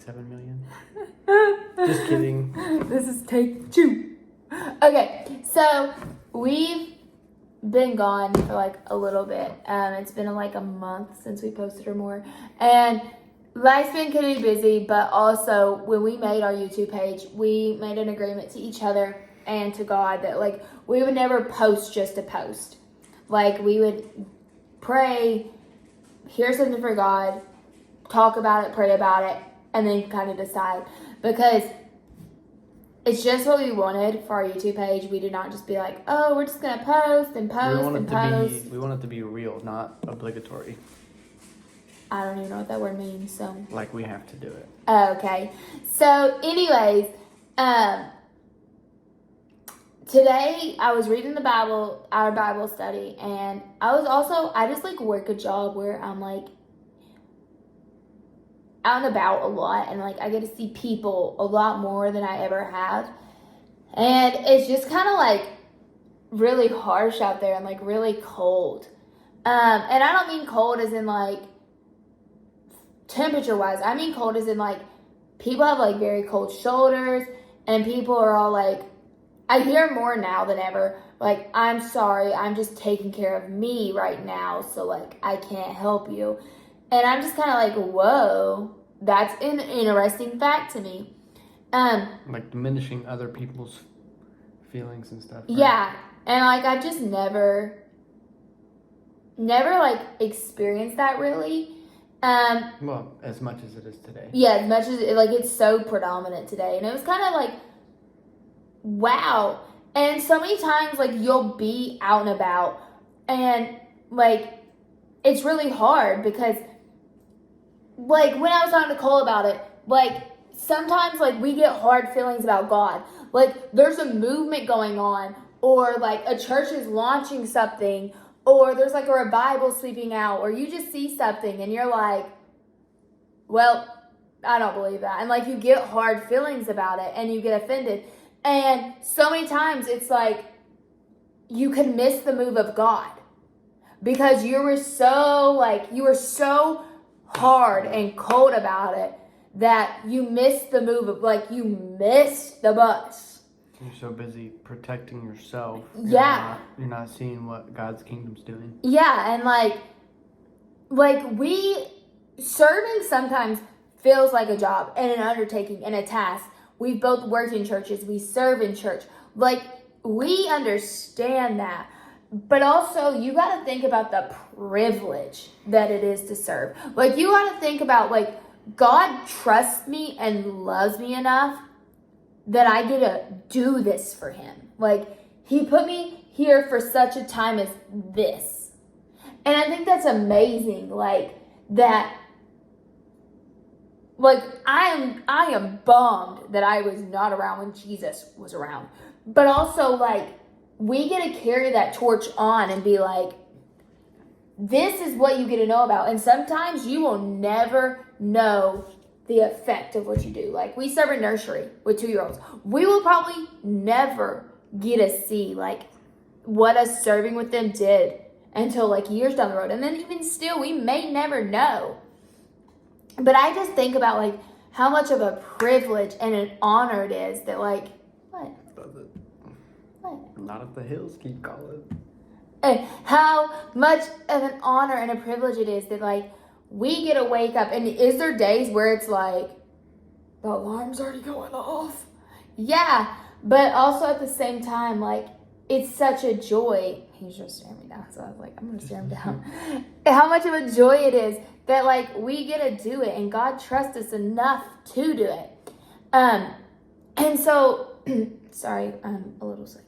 like 7 million. Just kidding. This is take 2. Okay, so we've been gone for like a little bit. It's been like a month since we posted or more. And life's been kind of busy, but also when we made our YouTube page, we made an agreement to each other and to God that like we would never post just to post. Like we would pray, hear something for God, talk about it, pray about it, and then kind of decide. Because it's just what we wanted for our YouTube page. We did not just be like, oh, we're just going to post and post and post. We want it to be real, not obligatory. I don't even know what that word means, so. Like we have to do it. Okay. So, anyways, today I was reading the Bible, our Bible study, and I just like work a job where I'm like out and about a lot, and like I get to see people a lot more than I ever have. And it's just kind of like really harsh out there and like really cold. And I don't mean cold as in like temperature wise. I mean cold as in like people have like very cold shoulders, and people are all like, I hear more now than ever, like, I'm sorry, I'm just taking care of me right now, so like I can't help you. And I'm just kind of like, whoa, that's an interesting fact to me. Like diminishing other people's feelings and stuff. Right? Yeah, and like I just never like experienced that really. Well, as much as it is today. Yeah, as much as like it's so predominant today, and it was kind of like, wow. And so many times like you'll be out and about, and like it's really hard because like when I was talking to Cole about it, like sometimes like we get hard feelings about God. Like there's a movement going on, or like a church is launching something, or there's like a revival sweeping out, or you just see something and you're like, well, I don't believe that. And like you get hard feelings about it and you get offended. And so many times it's like you could miss the move of God because you were so hard and cold about it that you missed the move of, like, you missed the bus. You're so busy protecting yourself. Yeah. You're not seeing what God's kingdom's doing. Yeah, and like we serving sometimes feels like a job and an undertaking and a task. We've both worked in churches. We serve in church. Like, we understand that. But also, you got to think about the privilege that it is to serve. Like, you got to think about, like, God trusts me and loves me enough that I get to do this for him. Like, he put me here for such a time as this. And I think that's amazing. Like, that, like, I am bummed that I was not around when Jesus was around. But also, like, we get to carry that torch on and be like, this is what you get to know about. And sometimes you will never know the effect of what you do. Like, we serve a nursery with 2-year-olds. We will probably never get to see, like, what us serving with them did until, like, years down the road. And then even still, we may never know. But I just think about, like, how much of a privilege and an honor it is that, like, what? What? Not if the hills keep calling. And how much of an honor and a privilege it is that, like, we get to wake up. And is there days where it's like, the alarm's already going off? Yeah, but also at the same time, like, it's such a joy. He's just staring me down, so I was like, I'm going to stare him down. How much of a joy it is that, like, we get to do it, and God trusts us enough to do it. And so, sorry, I'm a little sick.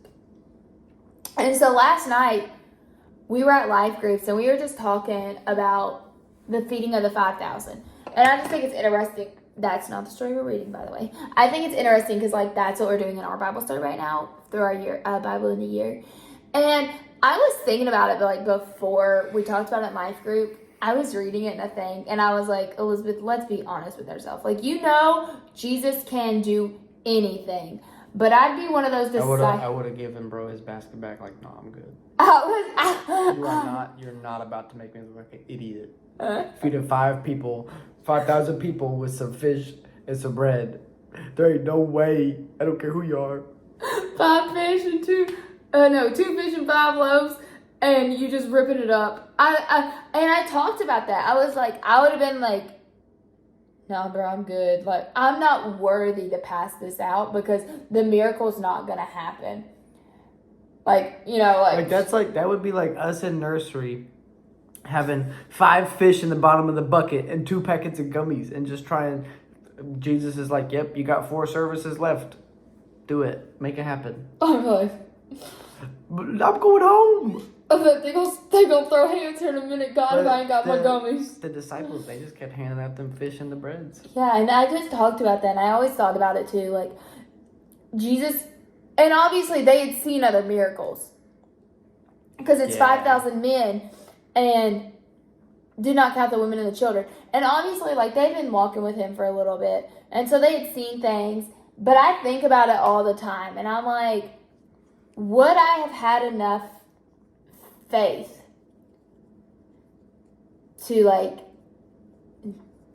And so last night, we were at Life Groups, and we were just talking about the feeding of the 5,000. And I just think it's interesting. That's not the story we're reading, by the way. I think it's interesting because, like, that's what we're doing in our Bible study right now through our year, Bible in a year. And I was thinking about it, but, like, before we talked about it in Life Group, I was reading it in a thing, and I was like, Elizabeth, let's be honest with ourselves. Like, you know, Jesus can do anything. But I'd be one of those disciples. I would have given bro his basket back. Like, no, I'm good. You're not about to make me look like an idiot. Feeding 5,000 people with some fish and some bread. There ain't no way. I don't care who you are. 5 fish and 2 fish and 5 loaves, and you just ripping it up. I talked about that. I was like, I would have been like, no, bro, I'm good. Like, I'm not worthy to pass this out because the miracle's not gonna happen. Like, that would be like us in nursery having 5 fish in the bottom of the bucket and 2 packets of gummies and just trying. Jesus is like, yep, you got 4 services left. Do it. Make it happen. I'm like, I'm going home. they gonna throw hands here in a minute, God, if I ain't got my gummies. The disciples, they just kept handing out them fish and the breads. Yeah, and I just talked about that, and I always thought about it too. Like, Jesus, and obviously they had seen other miracles. Because it's 5,000 men, and did not count the women and the children. And obviously, like, they've been walking with him for a little bit, and so they had seen things. But I think about it all the time, and I'm like, would I have had enough faith to like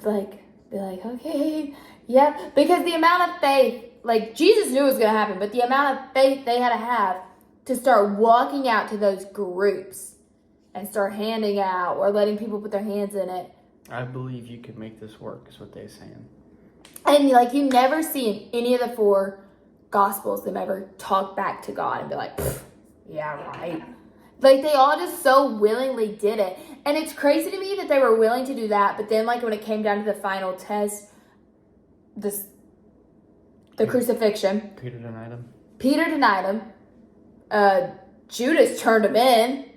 be like, okay, yeah, because the amount of faith, like, Jesus knew it was going to happen, but the amount of faith they had to have to start walking out to those groups and start handing out or letting people put their hands in it. I believe you can make this work, is what they're saying. And like, you never see in any of the 4 gospels them ever talk back to God and be like, yeah, right. Like, they all just so willingly did it. And it's crazy to me that they were willing to do that, but then, like, when it came down to the final test, the crucifixion. Peter denied him. Judas turned him in.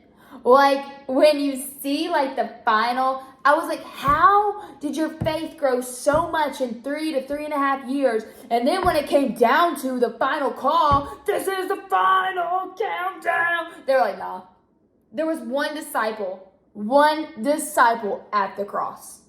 Like, when you see, like, the final, I was like, how did your faith grow so much in 3 to 3.5 years? And then when it came down to the final call, this is the final countdown. They're like, nah. There was one disciple at the cross.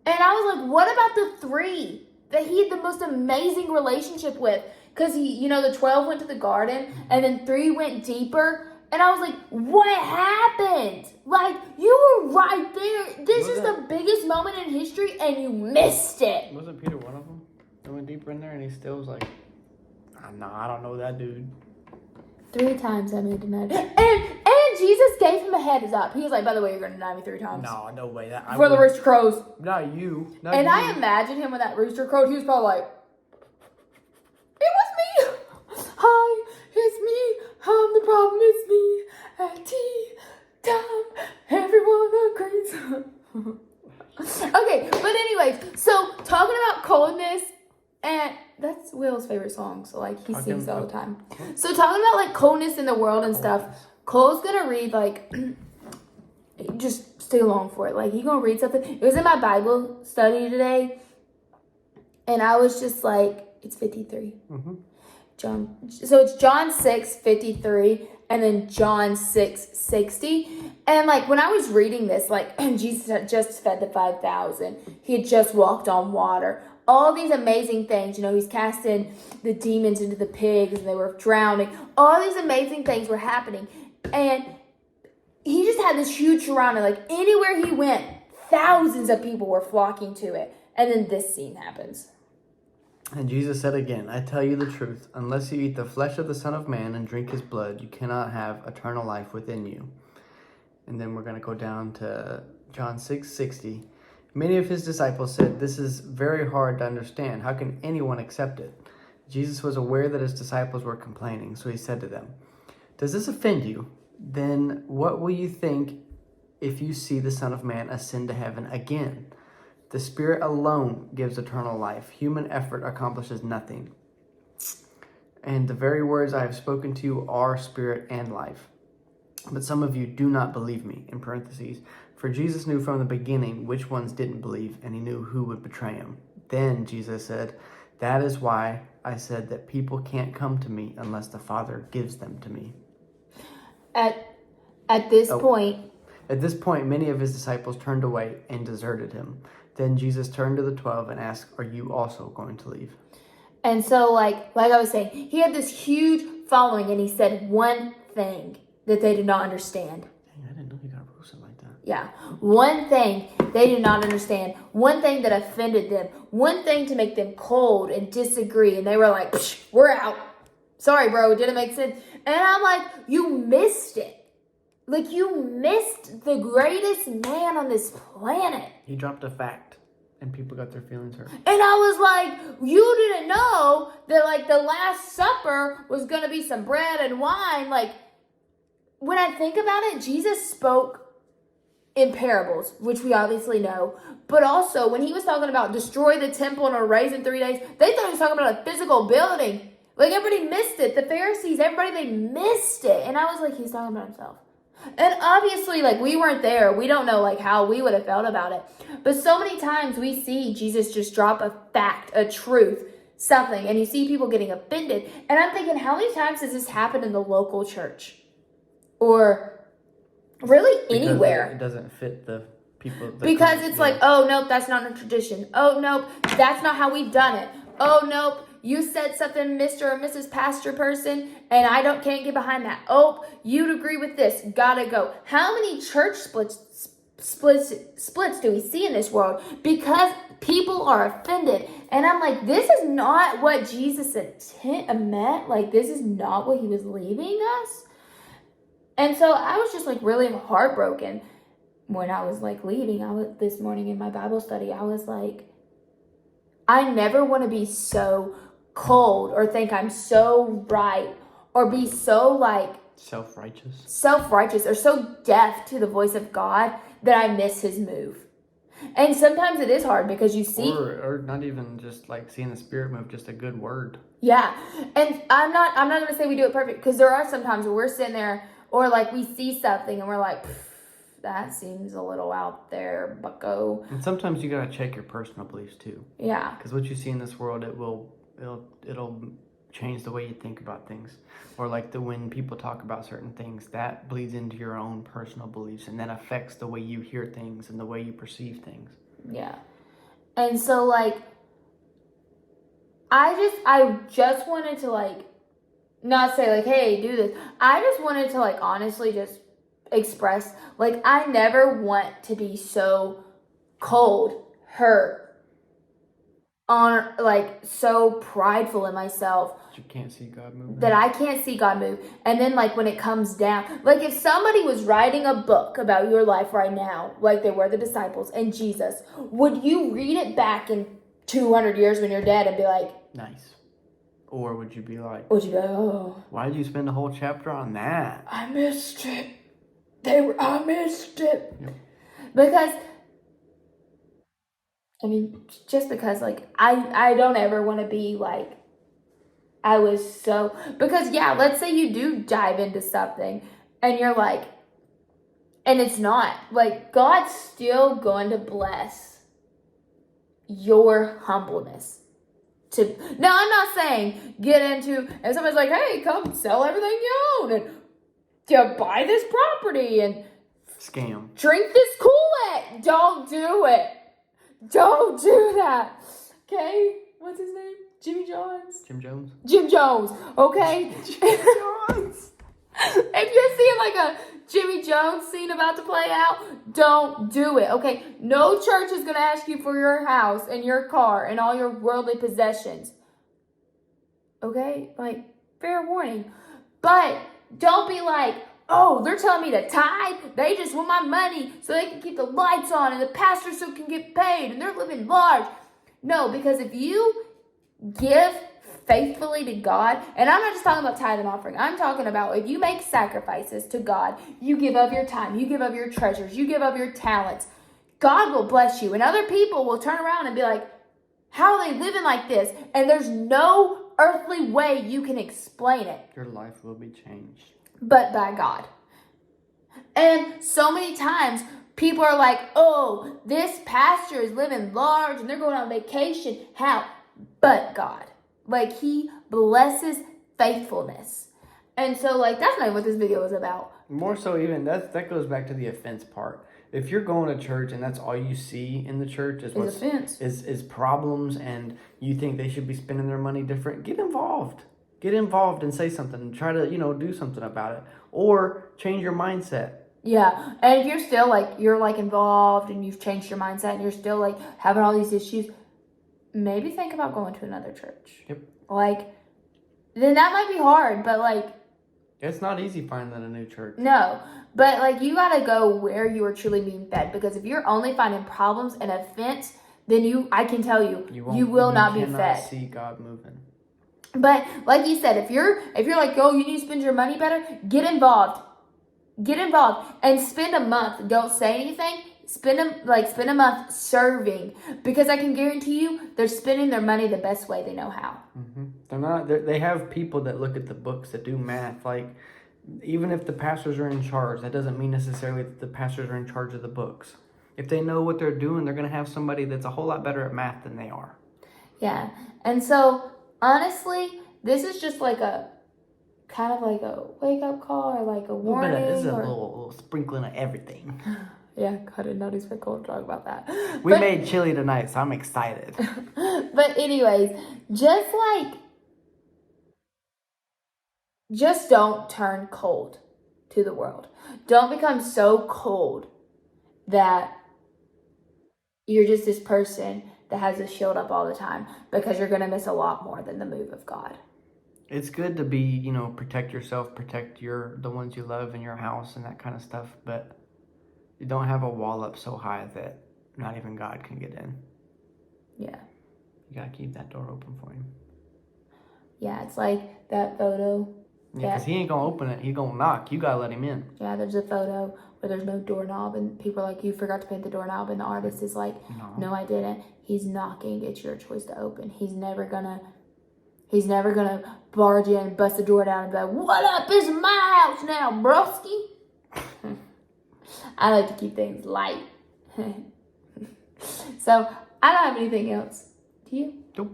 And I was like, what about the 3 that he had the most amazing relationship with? Because the 12 went to the garden, and then 3 went deeper. And I was like, what happened? Like, you were right there. This is the biggest moment in history, and you missed it. Wasn't Peter one of them? They went deeper in there, and he still was like, no, I don't know that dude. 3 times I made denied. And Jesus gave him a heads up. He was like, by the way, you're going to deny me 3 times. No way. Before the rooster crows. Not you. I imagine him when that rooster crowed, he was probably like, it was me. Hi, it's me. The problem is me. At tea time, everyone agrees. Okay, but anyways, so talking about coldness, and that's Will's favorite song, so like he sings all the time. So talking about like coldness in the world and stuff, Cole's gonna read like, just stay along for it. Like, he's gonna read something. It was in my Bible study today, and I was just like, it's 53. Mm-hmm. So it's John 6:53 and then John 6:60. And like, when I was reading this, like, Jesus had just fed the 5,000. He had just walked on water. All these amazing things, he's casting the demons into the pigs and they were drowning. All these amazing things were happening. And he just had this huge surrounding. Like, anywhere he went, thousands of people were flocking to it. And then this scene happens. And Jesus said again, I tell you the truth, unless you eat the flesh of the Son of Man and drink his blood, you cannot have eternal life within you. And then we're going to go down to John 6:60. Many of his disciples said, this is very hard to understand. How can anyone accept it? Jesus was aware that his disciples were complaining, so he said to them, does this offend you? Then what will you think if you see the Son of Man ascend to heaven again? The Spirit alone gives eternal life. Human effort accomplishes nothing. And the very words I have spoken to you are spirit and life. But some of you do not believe me, in parentheses. For Jesus knew from the beginning which ones didn't believe, and he knew who would betray him. Then Jesus said, that is why I said that people can't come to me unless the Father gives them to me. At this point, many of his disciples turned away and deserted him. Then Jesus turned to the 12 and asked, are you also going to leave? And so, like I was saying, he had this huge following, and he said one thing that they did not understand. Dang, I didn't know he got roasted like that. Yeah. One thing they did not understand, one thing that offended them, one thing to make them cold and disagree. And they were like, we're out. Sorry, bro, it didn't make sense. And I'm like, you missed it. Like, you missed the greatest man on this planet. He dropped a fact, and people got their feelings hurt. And I was like, you didn't know that, like, the Last Supper was going to be some bread and wine. Like, when I think about it, Jesus spoke in parables, which we obviously know. But also, when he was talking about destroy the temple and raise in 3 days, they thought he was talking about a physical building. Like, everybody missed it. The Pharisees, everybody, they missed it. And I was like, he's talking about himself. And obviously, like, we weren't there. We don't know, like, how we would have felt about it. But so many times we see Jesus just drop a fact, a truth, something, and you see people getting offended. And I'm thinking, how many times does this happen in the local church? Or really anywhere? It doesn't fit the people. Because it's like, oh, nope, that's not a tradition. Oh, nope, that's not how we've done it. Oh, nope. You said something, Mr. or Mrs. Pastor person, and I can't get behind that. Oh, you'd agree with this. Gotta go. How many church splits do we see in this world? Because people are offended. And I'm like, this is not what Jesus meant. Like, this is not what he was leaving us. And so I was just like really heartbroken when I was like leaving. This morning in my Bible study, I was like, I never want to be so cold or think I'm so right or be so like self-righteous or so deaf to the voice of God that I miss his move. And sometimes it is hard because you see, or not even just like seeing the Spirit move, just a good word. Yeah. And I'm not going to say we do it perfect, because there are some times where we're sitting there or like we see something and we're like, that seems a little out there, bucko. And sometimes you gotta check your personal beliefs too. Yeah. Because what you see in this world, it'll change the way you think about things. Or like when people talk about certain things, that bleeds into your own personal beliefs, and that affects the way you hear things and the way you perceive things. Yeah. And so like, I just wanted to like, not say like, hey, do this. I just wanted to like honestly just express, like, I never want to be so cold, hurt, on like so prideful in myself that you can't see God move. That I can't see God move. And then like when it comes down, like if somebody was writing a book about your life right now, like they were the disciples and Jesus, would you read it back in 200 years when you're dead and be like, nice? Or would you be like, oh, why did you spend a whole chapter on that? I missed it. I missed it. Yep. Because, I mean, just because, like, I don't ever want to be, like, I was so, because, yeah, let's say you do dive into something, and you're like, and it's not, like, God's still going to bless your humbleness. Now, I'm not saying get into, and somebody's like, hey, come sell everything you own, and to buy this property and scam, drink this Kool-Aid. Don't do it. Don't do that. Okay? What's his name? Jim Jones. Jim Jones. Okay? Jim Jones. If you're seeing like a Jimmy Jones scene about to play out, don't do it. Okay? No church is going to ask you for your house and your car and all your worldly possessions. Okay? Like, fair warning. But don't be like, oh, they're telling me to tithe. They just want my money so they can keep the lights on and the pastor still can get paid and they're living large. No, because if you give faithfully to God, and I'm not just talking about tithe and offering. I'm talking about if you make sacrifices to God, you give of your time, you give of your treasures, you give of your talents, God will bless you. And other people will turn around and be like, how are they living like this? And there's no earthly way you can explain it. Your life will be changed. But by God. And so many times people are like, oh, this pastor is living large and they're going on vacation. How? But God. Like, he blesses faithfulness. And so, like, that's not what this video is about. More so even, that goes back to the offense part. If you're going to church and that's all you see in the church is problems, and you think they should be spending their money different, get involved. Get involved and say something and try to, do something about it. Or change your mindset. Yeah, and if you're still like you're like involved and you've changed your mindset and you're still like having all these issues, maybe think about going to another church. Yep. Like, then that might be hard, but like, It's not easy finding a new church. no, but like you gotta go where you are truly being fed, because if you're only finding problems and offense, then I can tell you, you will not be fed. See God moving. But like you said, if you're like, oh, you need to spend your money better, get involved. Get involved and spend a month. Don't say anything. Spend a month serving, because I can guarantee you they're spending their money the best way they know how. Mm-hmm. They have people that look at the books that do math. Like, even if the pastors are in charge, that doesn't mean necessarily that the pastors are in charge of the books. If they know what they're doing, they're going to have somebody that's a whole lot better at math than they are. Yeah, and so honestly, this is just like a kind of like a wake up call or like a warning. This is a little sprinkling of everything. Yeah, I did not expect Cole to talk about that. We made chili tonight, so I'm excited. But anyways, just don't turn cold to the world. Don't become so cold that you're just this person that has a shield up all the time, because you're going to miss a lot more than the move of God. It's good to be, protect yourself, protect the ones you love in your house and that kind of stuff, but you don't have a wall up so high that not even God can get in. Yeah. You got to keep that door open for him. Yeah, it's like that photo. Yeah, because he ain't going to open it. He's going to knock. You got to let him in. Yeah, there's a photo where there's no doorknob and people are like, you forgot to paint the doorknob, and the artist is like, no, I didn't. He's knocking. It's your choice to open. He's never gonna barge in, bust the door down, and be like, what up? This is my house now, broski. I like to keep things light. So, I don't have anything else. Do you? Nope.